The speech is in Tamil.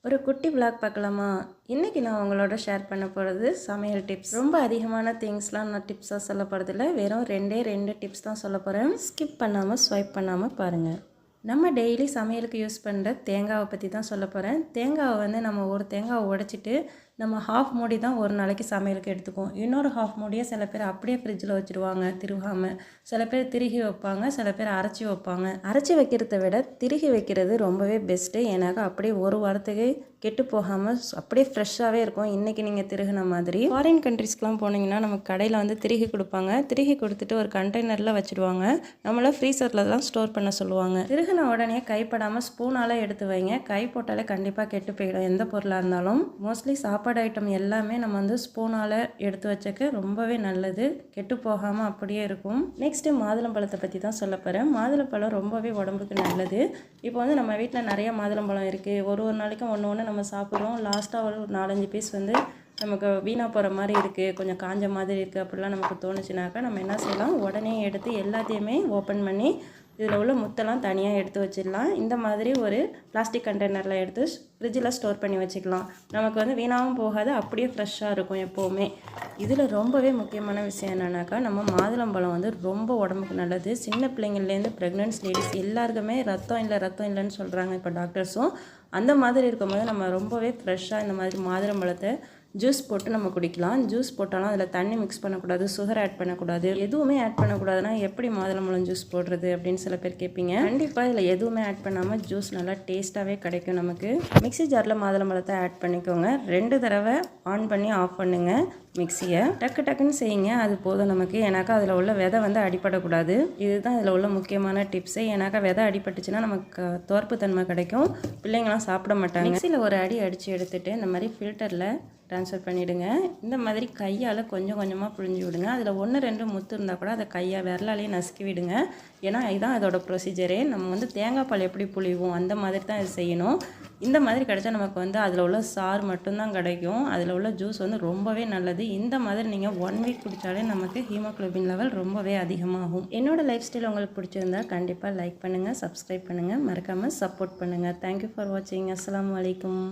ஒரு குட்டி விளாக் பார்க்கலாமா? இன்றைக்கி நான் உங்களோட ஷேர் பண்ண போகிறது சமையல் டிப்ஸ். ரொம்ப அதிகமான திங்ஸ்லாம் நான் டிப்ஸாக சொல்ல போகிறதில்ல. வெறும் 2 டிப்ஸ் தான் சொல்ல போகிறேன். ஸ்கிப் பண்ணாமல் ஸ்வைப் பண்ணாமல் பாருங்கள். நம்ம டெய்லி சமையலுக்கு யூஸ் பண்ணுற தேங்காவை பற்றி தான் சொல்ல போகிறேன். தேங்காவை வந்து நம்ம ஒரு தேங்காவை உடைச்சிட்டு நம்ம ஹாஃப் மூடி தான் ஒரு நாளைக்கு சமையலுக்கு எடுத்துக்குவோம். இன்னொரு ஹாஃப் மூடியை சில பேர் அப்படியே ஃப்ரிட்ஜில் வச்சுருவாங்க திருகாமல். சில பேர் திருகி வைப்பாங்க, சில பேர் அரைச்சி வைப்பாங்க. அரைச்சி வைக்கிறத விட திருகி வைக்கிறது ரொம்பவே பெஸ்ட்டு. ஏன்னாக்கா அப்படியே ஒரு வாரத்துக்கு கெட்டு போகாமல் அப்படியே ஃப்ரெஷ்ஷாகவே இருக்கும். இன்றைக்கி நீங்கள் திருகின மாதிரி. ஃபாரின் கண்ட்ரிஸ்க்கெலாம் போனீங்கன்னா நமக்கு கடையில் வந்து திருகி கொடுப்பாங்க. திருகி கொடுத்துட்டு ஒரு கண்டெய்னரில் வச்சுடுவாங்க. நம்மளை ஃப்ரீசரில் தான் ஸ்டோர் பண்ண சொல்லுவாங்க. திருகின உடனே கைப்படாமல் ஸ்பூனால் எடுத்து வைங்க. கை போட்டாலே கண்டிப்பாக கெட்டு போயிடும் எந்த பொருளாக இருந்தாலும். மோஸ்ட்லி சாப்பாடு ஐட்டம் எல்லாமே நம்ம வந்து ஸ்பூனால் எடுத்து வச்சக்கு ரொம்பவே நல்லது. கெட்டு போகாமல் அப்படியே இருக்கும். நெக்ஸ்ட்டு மாதுளம்பழத்தை பற்றி தான் சொல்ல போகிறேன். மாதுளம்பழம் ரொம்பவே உடம்புக்கு நல்லது. இப்போ வந்து நம்ம வீட்டில் நிறைய மாதுளம்பழம் இருக்குது. ஒரு நாளைக்கும் ஒன்று நம்ம சாப்பிட்றோம். லாஸ்ட்டாக ஒரு 4-5 பீஸ் வந்து நமக்கு வீணாக போகிற மாதிரி இருக்குது, கொஞ்சம் காஞ்ச மாதிரி இருக்குது அப்படிலாம் நமக்கு தோணுச்சுனாக்கா நம்ம என்ன செய்யலாம், உடனே எடுத்து எல்லாத்தையுமே ஓப்பன் பண்ணி இதில் உள்ள முத்தெல்லாம் தனியாக எடுத்து வச்சிடலாம். இந்த மாதிரி ஒரு பிளாஸ்டிக் கண்டெய்னரில் எடுத்து ஃப்ரிட்ஜில் ஸ்டோர் பண்ணி வச்சுக்கலாம். நமக்கு வந்து வீணாகவும் போகாது, அப்படியே ஃப்ரெஷ்ஷாக இருக்கும் எப்போவுமே. இதில் ரொம்பவே முக்கியமான விஷயம் என்னென்னாக்கா, நம்ம மாதுளம்பழம் வந்து ரொம்ப உடம்புக்கு நல்லது. சின்ன பிள்ளைங்கள்லேருந்து ப்ரெக்னென்ட்ஸ் லேடிஸ் எல்லாருக்குமே ரத்தம் இல்லைன்னு சொல்கிறாங்க இப்போ டாக்டர்ஸும். அந்த மாதிரி இருக்கும்போது நம்ம ரொம்பவே ஃப்ரெஷ்ஷாக இந்த மாதிரி மாதுளம்பழத்தை ஜூஸ் போட்டு நம்ம குடிக்கலாம். ஜூஸ் போட்டாலும் அதில் தண்ணி மிக்ஸ் பண்ணக்கூடாது, சுகர் ஆட் பண்ணக்கூடாது, எதுவுமே ஆட் பண்ணக்கூடாதுன்னா எப்படி மாதுளம்பழம் ஜூஸ் போடுறது அப்படின்னு சில பேர் கேட்பீங்க. கண்டிப்பாக இதில் எதுவுமே ஆட் பண்ணாமல் ஜூஸ் நல்லா டேஸ்ட்டாகவே கிடைக்கும் நமக்கு. மிக்ஸி ஜாரில் மாதுளம்பழத்தை ஆட் பண்ணிக்கோங்க. 2 தடவை ஆன் பண்ணி ஆஃப் பண்ணுங்கள் மிக்ஸியை. டக்குன்னு செய்யுங்க, அது போதும் நமக்கு. ஏன்னாக்கா அதில் உள்ள விதை வந்து அடிப்படக்கூடாது. இதுதான் இதில் உள்ள முக்கியமான டிப்ஸு. ஏன்னாக்கா விதை அடிப்பட்டுச்சுன்னா நமக்கு தோற்பு தன்மை கிடைக்கும், பிள்ளைங்களாம் சாப்பிட மாட்டாங்க. மிக்ஸியில் ஒரு அடி அடித்து எடுத்துகிட்டு இந்த மாதிரி ஃபில்டரில் ட்ரான்ஸ்ஃபர் பண்ணிவிடுங்க. இந்த மாதிரி கையால் கொஞ்சம் கொஞ்சமாக புழிஞ்சு விடுங்க. அதில் 1-2 முத்து இருந்தால் கூட அதை விரலாலேயே நசுக்கி விடுங்க. ஏன்னா இதுதான் அதோட ப்ரொசீஜரே. நம்ம வந்து தேங்காய் பால் எப்படி புழிவோம் அந்த மாதிரி தான் இது செய்யணும். இந்த மாதிரி கிடைச்சா நமக்கு வந்து அதில் உள்ள சாறு மட்டும்தான் கிடைக்கும். அதில் உள்ள ஜூஸ் வந்து ரொம்பவே நல்லது. இந்த மாதிரி நீங்கள் 1 வீக் குடித்தாலே நமக்கு ஹீமோக்ளோபின் லெவல் ரொம்பவே அதிகமாகும். என்னோட லைஃப் ஸ்டைல் உங்களுக்கு பிடிச்சிருந்தா கண்டிப்பாக லைக் பண்ணுங்கள், சப்ஸ்கிரைப் பண்ணுங்கள், மறக்காமல் சப்போர்ட் பண்ணுங்கள். தேங்க்யூ ஃபார் வாட்சிங். அஸ்ஸலாமு அலைக்கும்.